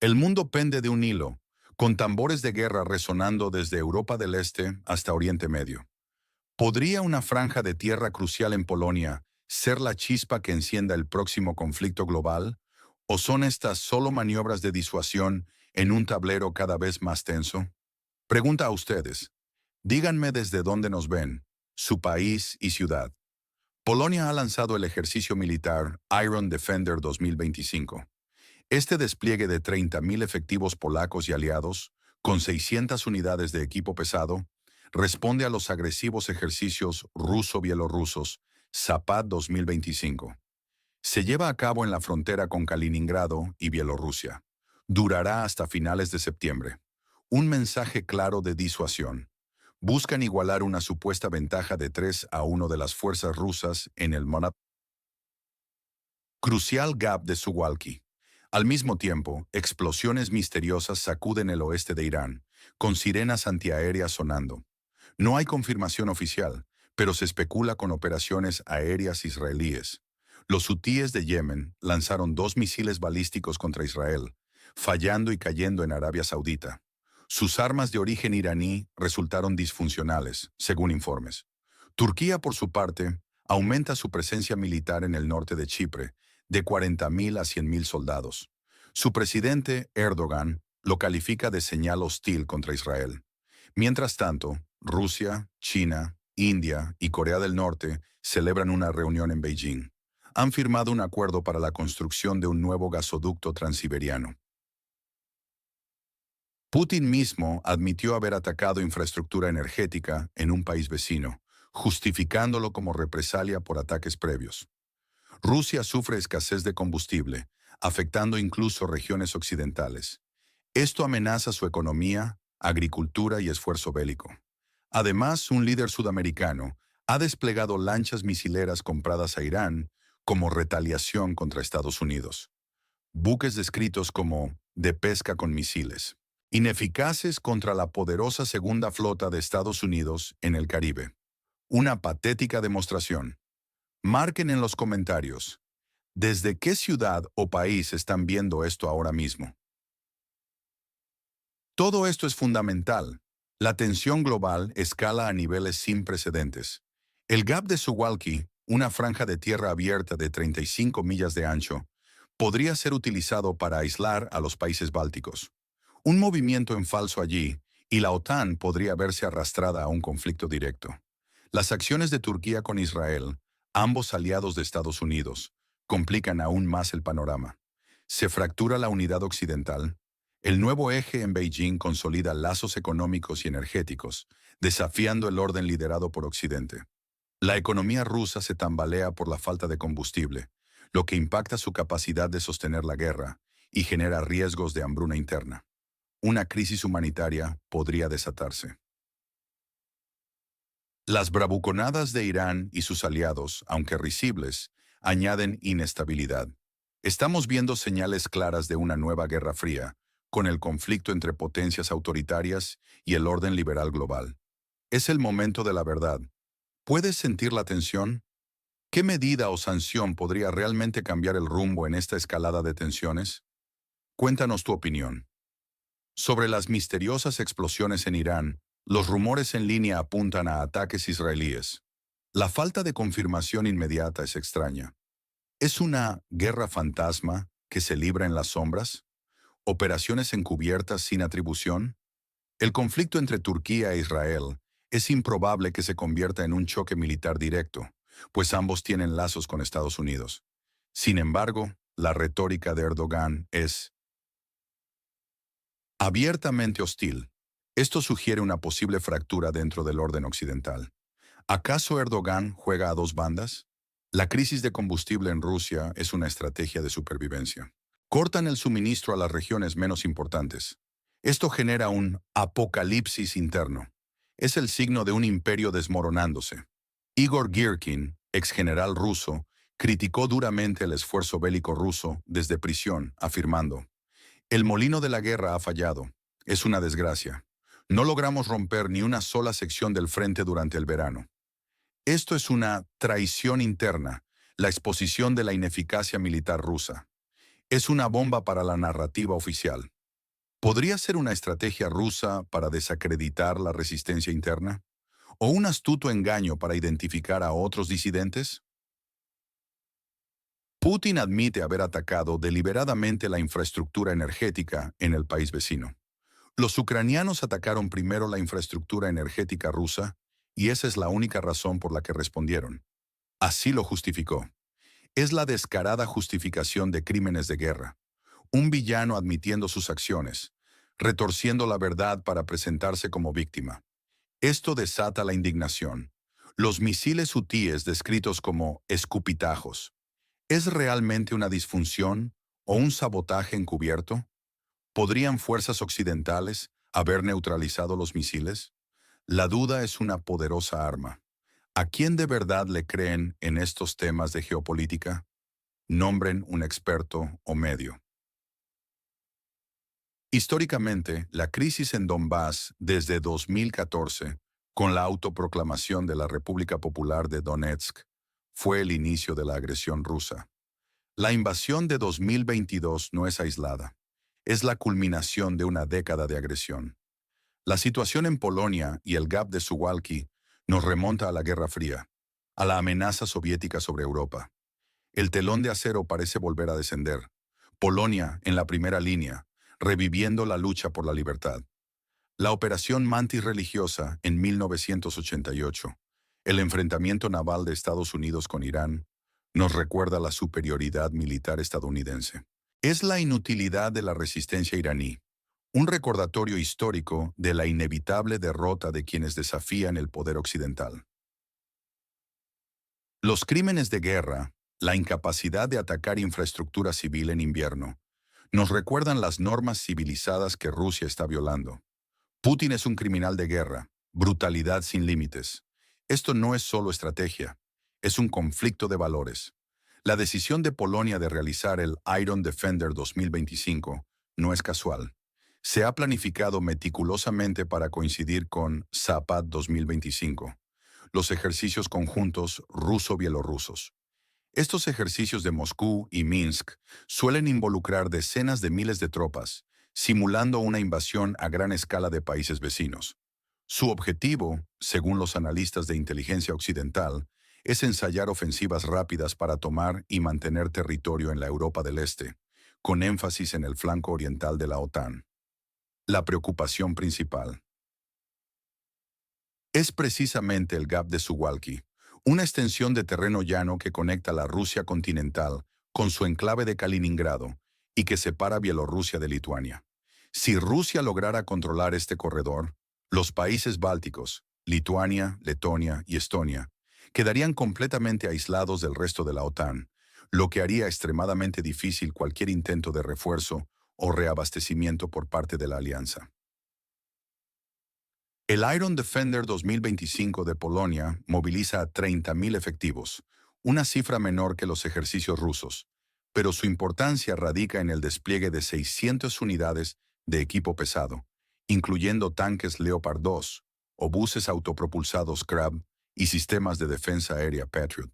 El mundo pende de un hilo, con tambores de guerra resonando desde Europa del Este hasta Oriente Medio. ¿Podría una franja de tierra crucial en Polonia ser la chispa que encienda el próximo conflicto global? ¿O son estas solo maniobras de disuasión en un tablero cada vez más tenso? Pregunta a ustedes. Díganme desde dónde nos ven, su país y ciudad. Polonia ha lanzado el ejercicio militar Iron Defender 2025. Este despliegue de 30.000 efectivos polacos y aliados, con 600 unidades de equipo pesado, responde a los agresivos ejercicios ruso-bielorrusos Zapad 2025. Se lleva a cabo en la frontera con Kaliningrado y Bielorrusia. Durará hasta finales de septiembre. Un mensaje claro de disuasión. Buscan igualar una supuesta ventaja de 3-1 de las fuerzas rusas en el crucial Gap de Suwalki. Al mismo tiempo, explosiones misteriosas sacuden el oeste de Irán, con sirenas antiaéreas sonando. No hay confirmación oficial, pero se especula con operaciones aéreas israelíes. Los hutíes de Yemen lanzaron 2 misiles balísticos contra Israel, fallando y cayendo en Arabia Saudita. Sus armas de origen iraní resultaron disfuncionales, según informes. Turquía, por su parte, aumenta su presencia militar en el norte de Chipre, de 40.000 a 100.000 soldados. Su presidente, Erdogan, lo califica de señal hostil contra Israel. Mientras tanto, Rusia, China, India y Corea del Norte celebran una reunión en Beijing. Han firmado un acuerdo para la construcción de un nuevo gasoducto transiberiano. Putin mismo admitió haber atacado infraestructura energética en un país vecino, justificándolo como represalia por ataques previos. Rusia sufre escasez de combustible, afectando incluso regiones occidentales. Esto amenaza su economía, agricultura y esfuerzo bélico. Además, un líder sudamericano ha desplegado lanchas misileras compradas a Irán como retaliación contra Estados Unidos. Buques descritos como de pesca con misiles, ineficaces contra la poderosa segunda flota de Estados Unidos en el Caribe. Una patética demostración. Marquen en los comentarios, ¿desde qué ciudad o país están viendo esto ahora mismo? Todo esto es fundamental. La tensión global escala a niveles sin precedentes. El Gap de Suwalki, una franja de tierra abierta de 35 millas de ancho, podría ser utilizado para aislar a los países bálticos. Un movimiento en falso allí, y la OTAN podría verse arrastrada a un conflicto directo. Las acciones de Turquía con Israel, ambos aliados de Estados Unidos, complican aún más el panorama. Se fractura la unidad occidental. El nuevo eje en Beijing consolida lazos económicos y energéticos, desafiando el orden liderado por Occidente. La economía rusa se tambalea por la falta de combustible, lo que impacta su capacidad de sostener la guerra y genera riesgos de hambruna interna. Una crisis humanitaria podría desatarse. Las bravuconadas de Irán y sus aliados, aunque risibles, añaden inestabilidad. Estamos viendo señales claras de una nueva guerra fría, con el conflicto entre potencias autoritarias y el orden liberal global. Es el momento de la verdad. ¿Puedes sentir la tensión? ¿Qué medida o sanción podría realmente cambiar el rumbo en esta escalada de tensiones? Cuéntanos tu opinión. Sobre las misteriosas explosiones en Irán, los rumores en línea apuntan a ataques israelíes. La falta de confirmación inmediata es extraña. ¿Es una guerra fantasma que se libra en las sombras? ¿Operaciones encubiertas sin atribución? El conflicto entre Turquía e Israel es improbable que se convierta en un choque militar directo, pues ambos tienen lazos con Estados Unidos. Sin embargo, la retórica de Erdogan es abiertamente hostil. Esto sugiere una posible fractura dentro del orden occidental. ¿Acaso Erdogan juega a dos bandas? La crisis de combustible en Rusia es una estrategia de supervivencia. Cortan el suministro a las regiones menos importantes. Esto genera un apocalipsis interno. Es el signo de un imperio desmoronándose. Igor Girkin, ex general ruso, criticó duramente el esfuerzo bélico ruso desde prisión, afirmando: el molino de la guerra ha fallado. Es una desgracia. No logramos romper ni una sola sección del frente durante el verano. Esto es una traición interna, la exposición de la ineficacia militar rusa. Es una bomba para la narrativa oficial. ¿Podría ser una estrategia rusa para desacreditar la resistencia interna? ¿O un astuto engaño para identificar a otros disidentes? Putin admite haber atacado deliberadamente la infraestructura energética en el país vecino. Los ucranianos atacaron primero la infraestructura energética rusa, y esa es la única razón por la que respondieron. Así lo justificó. Es la descarada justificación de crímenes de guerra. Un villano admitiendo sus acciones, retorciendo la verdad para presentarse como víctima. Esto desata la indignación. Los misiles hutíes descritos como escupitajos. ¿Es realmente una disfunción o un sabotaje encubierto? ¿Podrían fuerzas occidentales haber neutralizado los misiles? La duda es una poderosa arma. ¿A quién de verdad le creen en estos temas de geopolítica? Nombren un experto o medio. Históricamente, la crisis en Donbass desde 2014, con la autoproclamación de la República Popular de Donetsk, fue el inicio de la agresión rusa. La invasión de 2022 no es aislada. Es la culminación de una década de agresión. La situación en Polonia y el gap de Suwalki nos remonta a la Guerra Fría, a la amenaza soviética sobre Europa. El telón de acero parece volver a descender. Polonia en la primera línea, reviviendo la lucha por la libertad. La operación Mantis religiosa en 1988, el enfrentamiento naval de Estados Unidos con Irán, nos recuerda la superioridad militar estadounidense. Es la inutilidad de la resistencia iraní, un recordatorio histórico de la inevitable derrota de quienes desafían el poder occidental. Los crímenes de guerra, la incapacidad de atacar infraestructura civil en invierno, nos recuerdan las normas civilizadas que Rusia está violando. Putin es un criminal de guerra, brutalidad sin límites. Esto no es solo estrategia, es un conflicto de valores. La decisión de Polonia de realizar el Iron Defender 2025 no es casual. Se ha planificado meticulosamente para coincidir con Zapad 2025, los ejercicios conjuntos ruso-bielorrusos. Estos ejercicios de Moscú y Minsk suelen involucrar decenas de miles de tropas, simulando una invasión a gran escala de países vecinos. Su objetivo, según los analistas de inteligencia occidental, es ensayar ofensivas rápidas para tomar y mantener territorio en la Europa del Este, con énfasis en el flanco oriental de la OTAN. La preocupación principal es precisamente el gap de Suwalki, una extensión de terreno llano que conecta la Rusia continental con su enclave de Kaliningrado y que separa Bielorrusia de Lituania. Si Rusia lograra controlar este corredor, los países bálticos, Lituania, Letonia y Estonia, quedarían completamente aislados del resto de la OTAN, lo que haría extremadamente difícil cualquier intento de refuerzo o reabastecimiento por parte de la alianza. El Iron Defender 2025 de Polonia moviliza a 30.000 efectivos, una cifra menor que los ejercicios rusos, pero su importancia radica en el despliegue de 600 unidades de equipo pesado, incluyendo tanques Leopard 2, obuses autopropulsados Crab y sistemas de defensa aérea Patriot.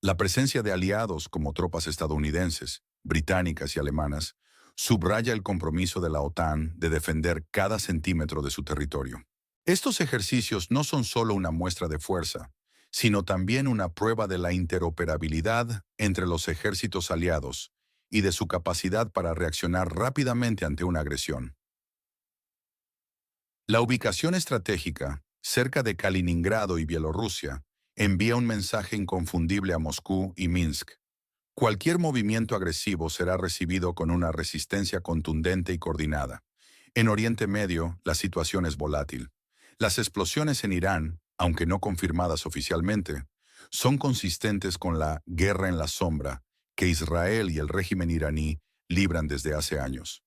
La presencia de aliados como tropas estadounidenses, británicas y alemanas subraya el compromiso de la OTAN de defender cada centímetro de su territorio. Estos ejercicios no son solo una muestra de fuerza, sino también una prueba de la interoperabilidad entre los ejércitos aliados y de su capacidad para reaccionar rápidamente ante una agresión. La ubicación estratégica, cerca de Kaliningrado y Bielorrusia, envía un mensaje inconfundible a Moscú y Minsk. Cualquier movimiento agresivo será recibido con una resistencia contundente y coordinada. En Oriente Medio, la situación es volátil. Las explosiones en Irán, aunque no confirmadas oficialmente, son consistentes con la guerra en la sombra que Israel y el régimen iraní libran desde hace años.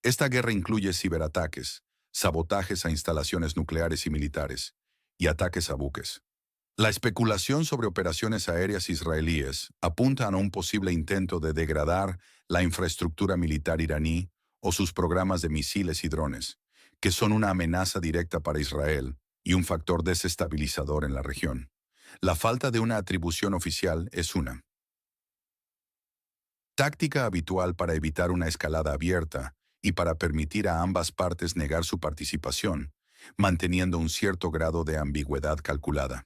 Esta guerra incluye ciberataques, sabotajes a instalaciones nucleares y militares, y ataques a buques. La especulación sobre operaciones aéreas israelíes apunta a un posible intento de degradar la infraestructura militar iraní o sus programas de misiles y drones, que son una amenaza directa para Israel y un factor desestabilizador en la región. La falta de una atribución oficial es una táctica habitual para evitar una escalada abierta y para permitir a ambas partes negar su participación, manteniendo un cierto grado de ambigüedad calculada.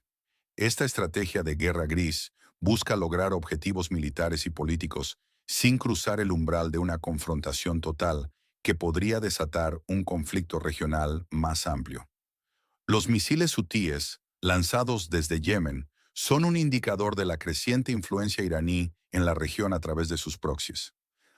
Esta estrategia de guerra gris busca lograr objetivos militares y políticos sin cruzar el umbral de una confrontación total que podría desatar un conflicto regional más amplio. Los misiles hutíes, lanzados desde Yemen, son un indicador de la creciente influencia iraní en la región a través de sus proxies.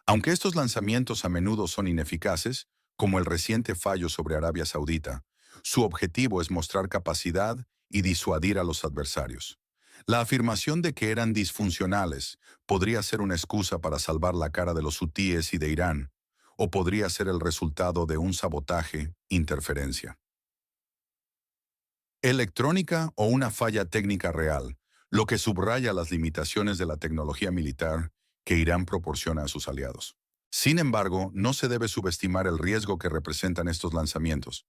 Aunque estos lanzamientos a menudo son ineficaces, como el reciente fallo sobre Arabia Saudita, su objetivo es mostrar capacidad y disuadir a los adversarios. La afirmación de que eran disfuncionales podría ser una excusa para salvar la cara de los hutíes y de Irán, o podría ser el resultado de un sabotaje, interferencia electrónica o una falla técnica real, lo que subraya las limitaciones de la tecnología militar que Irán proporciona a sus aliados. Sin embargo, no se debe subestimar el riesgo que representan estos lanzamientos,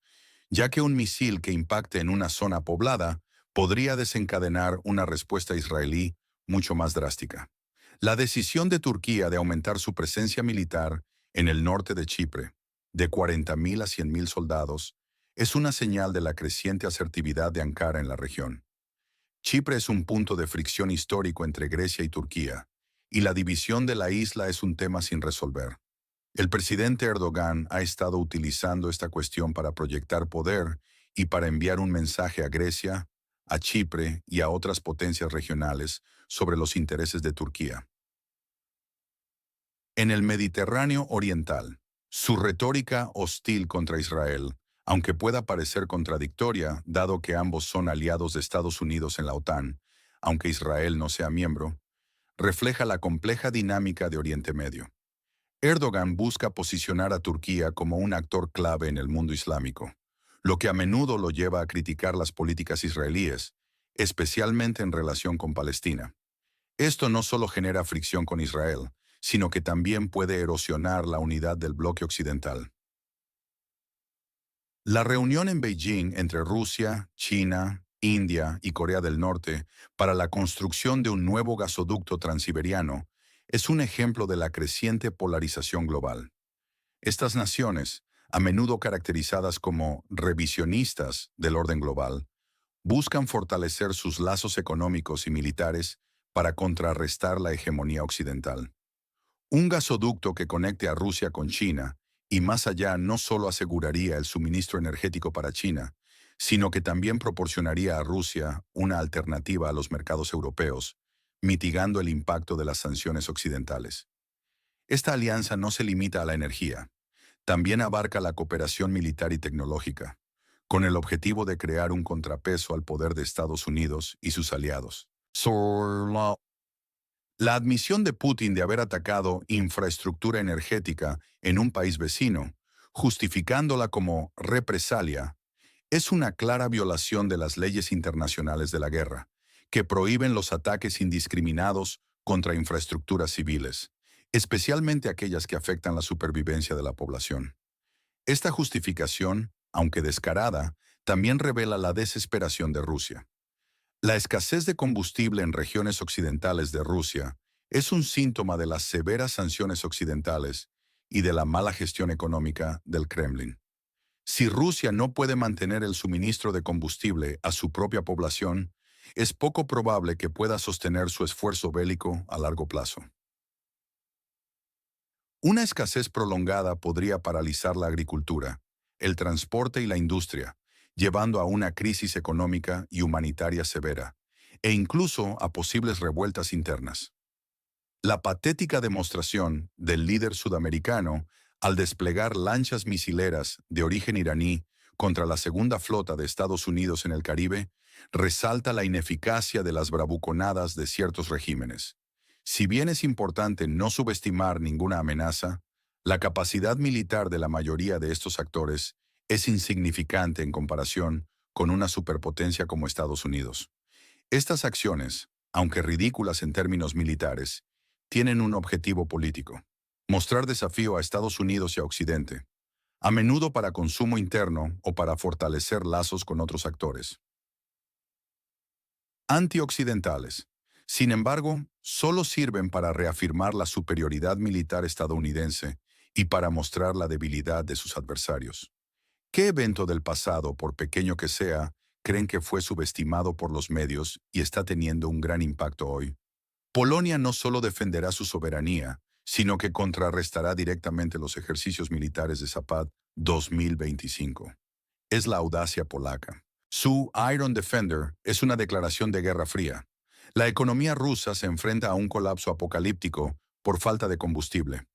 ya que un misil que impacte en una zona poblada podría desencadenar una respuesta israelí mucho más drástica. La decisión de Turquía de aumentar su presencia militar en el norte de Chipre, de 40.000 a 100.000 soldados, es una señal de la creciente asertividad de Ankara en la región. Chipre es un punto de fricción histórico entre Grecia y Turquía, y la división de la isla es un tema sin resolver. El presidente Erdogan ha estado utilizando esta cuestión para proyectar poder y para enviar un mensaje a Grecia, a Chipre y a otras potencias regionales sobre los intereses de Turquía. En el Mediterráneo Oriental, su retórica hostil contra Israel, aunque pueda parecer contradictoria, dado que ambos son aliados de Estados Unidos en la OTAN, aunque Israel no sea miembro, refleja la compleja dinámica de Oriente Medio. Erdogan busca posicionar a Turquía como un actor clave en el mundo islámico, lo que a menudo lo lleva a criticar las políticas israelíes, especialmente en relación con Palestina. Esto no solo genera fricción con Israel, sino que también puede erosionar la unidad del bloque occidental. La reunión en Beijing entre Rusia, China, India y Corea del Norte para la construcción de un nuevo gasoducto transiberiano es un ejemplo de la creciente polarización global. Estas naciones, a menudo caracterizadas como revisionistas del orden global, buscan fortalecer sus lazos económicos y militares para contrarrestar la hegemonía occidental. Un gasoducto que conecte a Rusia con China y más allá no solo aseguraría el suministro energético para China, sino que también proporcionaría a Rusia una alternativa a los mercados europeos, mitigando el impacto de las sanciones occidentales. Esta alianza no se limita a la energía, también abarca la cooperación militar y tecnológica, con el objetivo de crear un contrapeso al poder de Estados Unidos y sus aliados. La admisión de Putin de haber atacado infraestructura energética en un país vecino, justificándola como represalia, es una clara violación de las leyes internacionales de la guerra, que prohíben los ataques indiscriminados contra infraestructuras civiles, especialmente aquellas que afectan la supervivencia de la población. Esta justificación, aunque descarada, también revela la desesperación de Rusia. La escasez de combustible en regiones occidentales de Rusia es un síntoma de las severas sanciones occidentales y de la mala gestión económica del Kremlin. Si Rusia no puede mantener el suministro de combustible a su propia población, es poco probable que pueda sostener su esfuerzo bélico a largo plazo. Una escasez prolongada podría paralizar la agricultura, el transporte y la industria, llevando a una crisis económica y humanitaria severa, e incluso a posibles revueltas internas. La patética demostración del líder sudamericano al desplegar lanchas misileras de origen iraní contra la segunda flota de Estados Unidos en el Caribe resalta la ineficacia de las bravuconadas de ciertos regímenes. Si bien es importante no subestimar ninguna amenaza, la capacidad militar de la mayoría de estos actores es insignificante en comparación con una superpotencia como Estados Unidos. Estas acciones, aunque ridículas en términos militares, tienen un objetivo político: mostrar desafío a Estados Unidos y a Occidente, a menudo para consumo interno o para fortalecer lazos con otros actores. Antioccidentales. Sin embargo, solo sirven para reafirmar la superioridad militar estadounidense y para mostrar la debilidad de sus adversarios. ¿Qué evento del pasado, por pequeño que sea, creen que fue subestimado por los medios y está teniendo un gran impacto hoy? Polonia no solo defenderá su soberanía, sino que contrarrestará directamente los ejercicios militares de Zapad 2025. Es la audacia polaca. Su Iron Defender es una declaración de guerra fría. La economía rusa se enfrenta a un colapso apocalíptico por falta de combustible.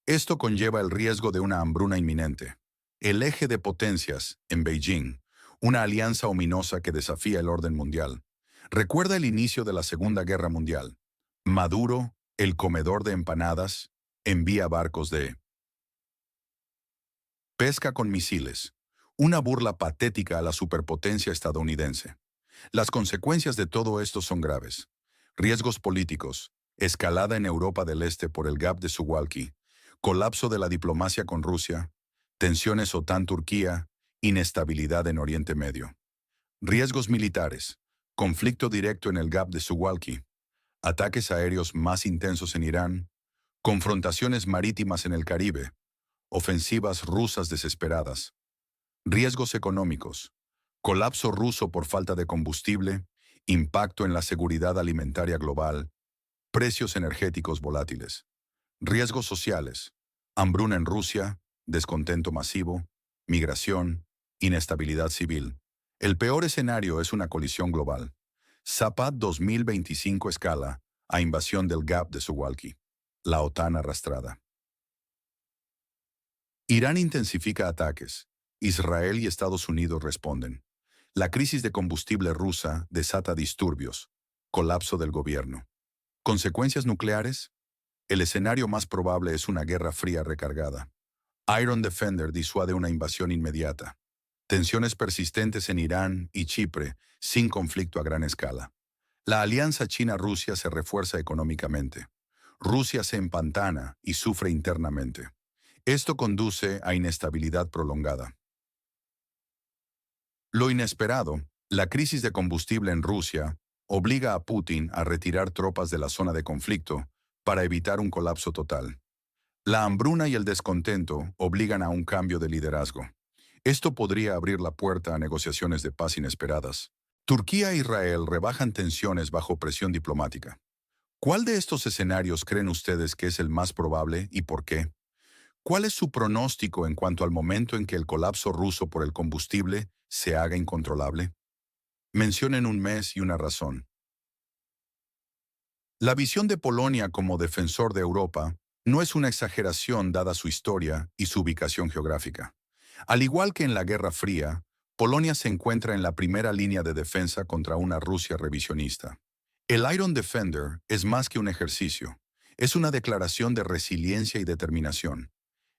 Esto conlleva el riesgo de una hambruna inminente. El eje de potencias, en Beijing, una alianza ominosa que desafía el orden mundial. Recuerda el inicio de la Segunda Guerra Mundial. Maduro, el comedor de empanadas, envía barcos de pesca con misiles. Una burla patética a la superpotencia estadounidense. Las consecuencias de todo esto son graves. Riesgos políticos, escalada en Europa del Este por el Gap de Suwalki, colapso de la diplomacia con Rusia, tensiones OTAN-Turquía, inestabilidad en Oriente Medio. Riesgos militares, conflicto directo en el Gap de Suwalki, ataques aéreos más intensos en Irán, confrontaciones marítimas en el Caribe, ofensivas rusas desesperadas. Riesgos económicos, colapso ruso por falta de combustible, impacto en la seguridad alimentaria global, precios energéticos volátiles. Riesgos sociales, hambruna en Rusia, descontento masivo, migración, inestabilidad civil. El peor escenario es una colisión global. Zapad 2025 escala a invasión del Gap de Suwalki. La OTAN arrastrada. Irán intensifica ataques. Israel y Estados Unidos responden. La crisis de combustible rusa desata disturbios. Colapso del gobierno. ¿Consecuencias nucleares? El escenario más probable es una guerra fría recargada. Iron Defender disuade una invasión inmediata. Tensiones persistentes en Irán y Chipre, sin conflicto a gran escala. La alianza China-Rusia se refuerza económicamente. Rusia se empantana y sufre internamente. Esto conduce a inestabilidad prolongada. Lo inesperado, la crisis de combustible en Rusia, obliga a Putin a retirar tropas de la zona de conflicto para evitar un colapso total. La hambruna y el descontento obligan a un cambio de liderazgo. Esto podría abrir la puerta a negociaciones de paz inesperadas. Turquía e Israel rebajan tensiones bajo presión diplomática. ¿Cuál de estos escenarios creen ustedes que es el más probable y por qué? ¿Cuál es su pronóstico en cuanto al momento en que el colapso ruso por el combustible se haga incontrolable? Mencionen un mes y una razón. La visión de Polonia como defensor de Europa no es una exageración dada su historia y su ubicación geográfica. Al igual que en la Guerra Fría, Polonia se encuentra en la primera línea de defensa contra una Rusia revisionista. El Iron Defender es más que un ejercicio, es una declaración de resiliencia y determinación.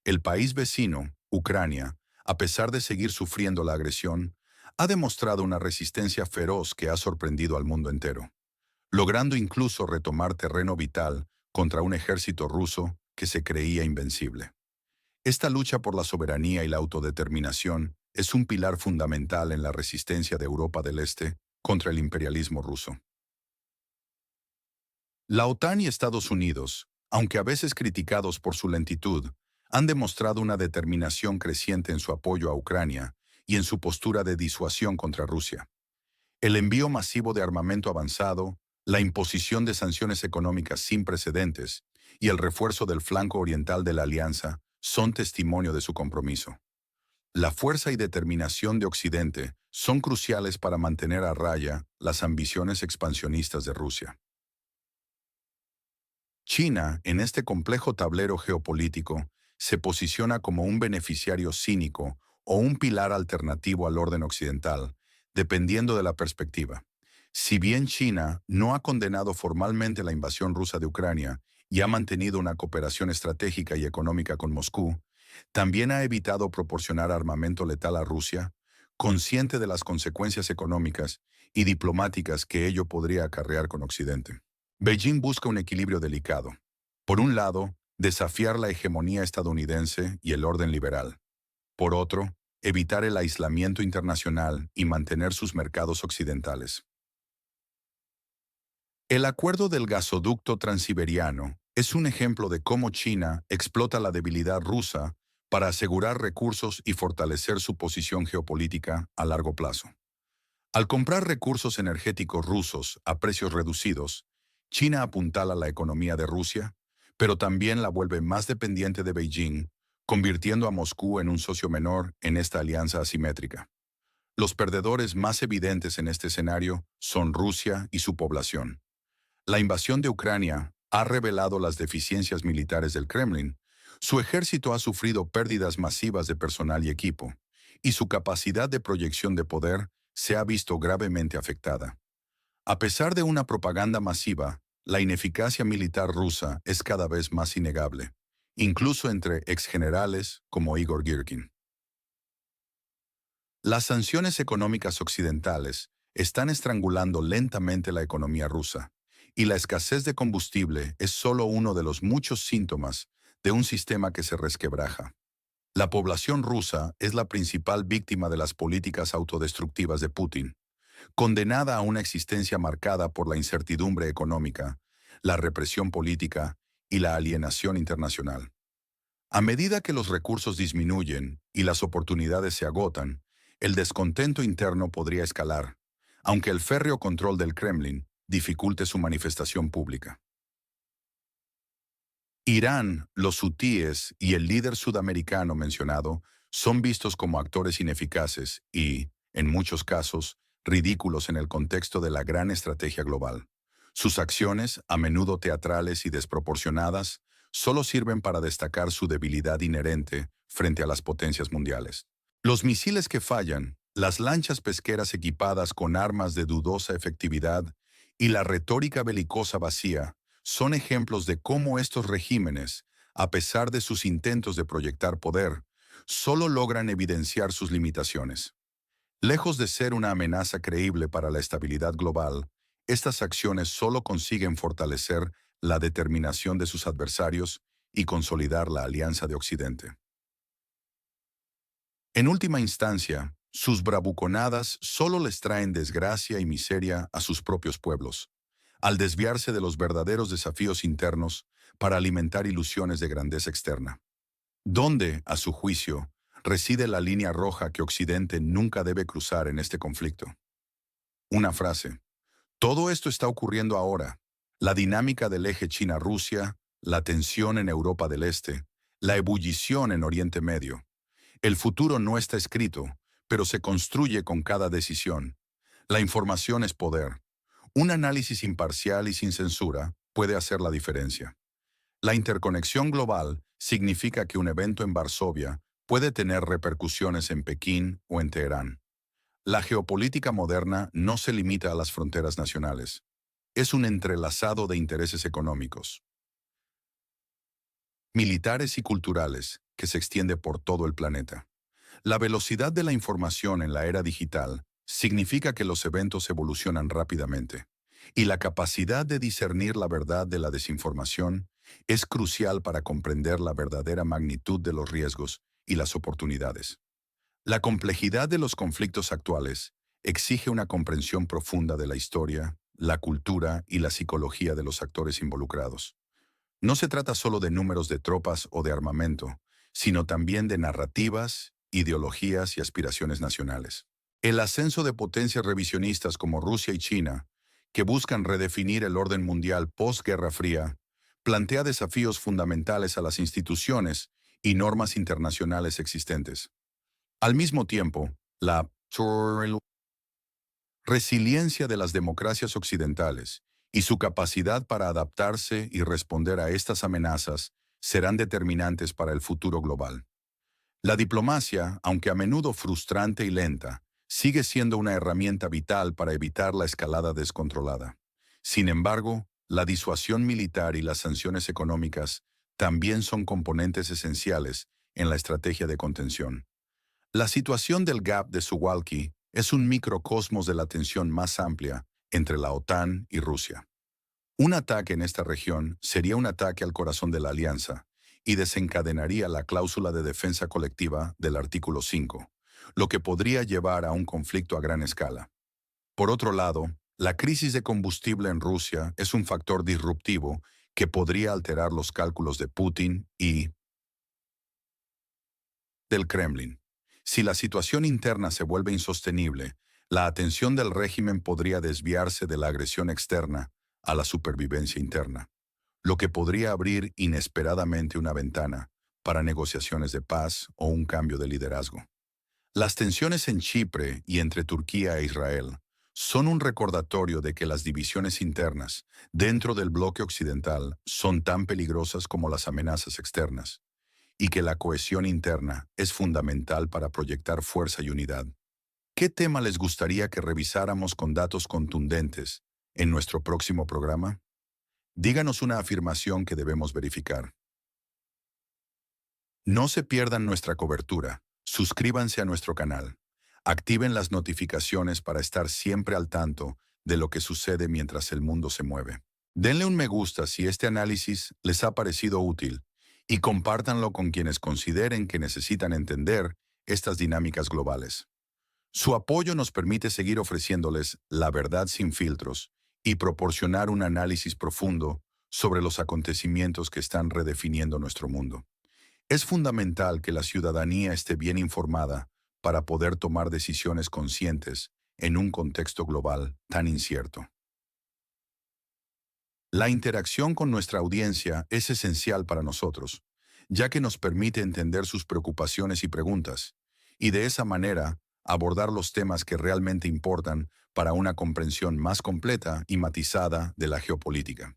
El país vecino, Ucrania, a pesar de seguir sufriendo la agresión, ha demostrado una resistencia feroz que ha sorprendido al mundo entero, logrando incluso retomar terreno vital contra un ejército ruso que se creía invencible. Esta lucha por la soberanía y la autodeterminación es un pilar fundamental en la resistencia de Europa del Este contra el imperialismo ruso. La OTAN y Estados Unidos, aunque a veces criticados por su lentitud, han demostrado una determinación creciente en su apoyo a Ucrania y en su postura de disuasión contra Rusia. El envío masivo de armamento avanzado, la imposición de sanciones económicas sin precedentes y el refuerzo del flanco oriental de la alianza son testimonio de su compromiso. La fuerza y determinación de Occidente son cruciales para mantener a raya las ambiciones expansionistas de Rusia. China, en este complejo tablero geopolítico, se posiciona como un beneficiario cínico o un pilar alternativo al orden occidental, dependiendo de la perspectiva. Si bien China no ha condenado formalmente la invasión rusa de Ucrania y ha mantenido una cooperación estratégica y económica con Moscú, también ha evitado proporcionar armamento letal a Rusia, consciente de las consecuencias económicas y diplomáticas que ello podría acarrear con Occidente. Beijing busca un equilibrio delicado. Por un lado, desafiar la hegemonía estadounidense y el orden liberal. Por otro, evitar el aislamiento internacional y mantener sus mercados occidentales. El acuerdo del gasoducto transiberiano es un ejemplo de cómo China explota la debilidad rusa para asegurar recursos y fortalecer su posición geopolítica a largo plazo. Al comprar recursos energéticos rusos a precios reducidos, China apuntala la economía de Rusia, pero también la vuelve más dependiente de Beijing, convirtiendo a Moscú en un socio menor en esta alianza asimétrica. Los perdedores más evidentes en este escenario son Rusia y su población. La invasión de Ucrania ha revelado las deficiencias militares del Kremlin. Su ejército ha sufrido pérdidas masivas de personal y equipo, y su capacidad de proyección de poder se ha visto gravemente afectada. A pesar de una propaganda masiva, la ineficacia militar rusa es cada vez más innegable, incluso entre exgenerales como Igor Girkin. Las sanciones económicas occidentales están estrangulando lentamente la economía rusa, y la escasez de combustible es solo uno de los muchos síntomas de un sistema que se resquebraja. La población rusa es la principal víctima de las políticas autodestructivas de Putin, condenada a una existencia marcada por la incertidumbre económica, la represión política y la alienación internacional. A medida que los recursos disminuyen y las oportunidades se agotan, el descontento interno podría escalar, aunque el férreo control del Kremlin dificulte su manifestación pública. Irán, los hutíes y el líder sudamericano mencionado son vistos como actores ineficaces y, en muchos casos, ridículos en el contexto de la gran estrategia global. Sus acciones, a menudo teatrales y desproporcionadas, solo sirven para destacar su debilidad inherente frente a las potencias mundiales. Los misiles que fallan, las lanchas pesqueras equipadas con armas de dudosa efectividad y la retórica belicosa vacía son ejemplos de cómo estos regímenes, a pesar de sus intentos de proyectar poder, solo logran evidenciar sus limitaciones. Lejos de ser una amenaza creíble para la estabilidad global, estas acciones solo consiguen fortalecer la determinación de sus adversarios y consolidar la alianza de Occidente. En última instancia, sus bravuconadas solo les traen desgracia y miseria a sus propios pueblos, al desviarse de los verdaderos desafíos internos para alimentar ilusiones de grandeza externa. ¿Dónde, a su juicio, reside la línea roja que Occidente nunca debe cruzar en este conflicto? Una frase. Todo esto está ocurriendo ahora. La dinámica del eje China-Rusia, la tensión en Europa del Este, la ebullición en Oriente Medio. El futuro no está escrito, pero se construye con cada decisión. La información es poder. Un análisis imparcial y sin censura puede hacer la diferencia. La interconexión global significa que un evento en Varsovia puede tener repercusiones en Pekín o en Teherán. La geopolítica moderna no se limita a las fronteras nacionales. Es un entrelazado de intereses económicos, militares y culturales que se extiende por todo el planeta. La velocidad de la información en la era digital significa que los eventos evolucionan rápidamente, y la capacidad de discernir la verdad de la desinformación es crucial para comprender la verdadera magnitud de los riesgos y las oportunidades. La complejidad de los conflictos actuales exige una comprensión profunda de la historia, la cultura y la psicología de los actores involucrados. No se trata solo de números de tropas o de armamento, sino también de narrativas, ideologías y aspiraciones nacionales. El ascenso de potencias revisionistas como Rusia y China, que buscan redefinir el orden mundial post-Guerra Fría, plantea desafíos fundamentales a las instituciones y normas internacionales existentes. Al mismo tiempo, la resiliencia de las democracias occidentales y su capacidad para adaptarse y responder a estas amenazas serán determinantes para el futuro global. La diplomacia, aunque a menudo frustrante y lenta, sigue siendo una herramienta vital para evitar la escalada descontrolada. Sin embargo, la disuasión militar y las sanciones económicas también son componentes esenciales en la estrategia de contención. La situación del Gap de Suwalki es un microcosmos de la tensión más amplia entre la OTAN y Rusia. Un ataque en esta región sería un ataque al corazón de la alianza y desencadenaría la cláusula de defensa colectiva del artículo 5, lo que podría llevar a un conflicto a gran escala. Por otro lado, La crisis de combustible en Rusia es un factor disruptivo que podría alterar los cálculos de Putin y del Kremlin. Si la situación interna se vuelve insostenible, la atención del régimen podría desviarse de la agresión externa a la supervivencia interna, lo que podría abrir inesperadamente una ventana para negociaciones de paz o un cambio de liderazgo. Las tensiones en Chipre y entre Turquía e Israel son un recordatorio de que las divisiones internas dentro del bloque occidental son tan peligrosas como las amenazas externas, y que la cohesión interna es fundamental para proyectar fuerza y unidad. ¿Qué tema les gustaría que revisáramos con datos contundentes en nuestro próximo programa? Díganos una afirmación que debemos verificar. No se pierdan nuestra cobertura. Suscríbanse a nuestro canal. Activen las notificaciones para estar siempre al tanto de lo que sucede mientras el mundo se mueve. Denle un me gusta si este análisis les ha parecido útil y compártanlo con quienes consideren que necesitan entender estas dinámicas globales. Su apoyo nos permite seguir ofreciéndoles la verdad sin filtros y proporcionar un análisis profundo sobre los acontecimientos que están redefiniendo nuestro mundo. Es fundamental que la ciudadanía esté bien informada para poder tomar decisiones conscientes en un contexto global tan incierto. La interacción con nuestra audiencia es esencial para nosotros, ya que nos permite entender sus preocupaciones y preguntas, y de esa manera abordar los temas que realmente importan para una comprensión más completa y matizada de la geopolítica.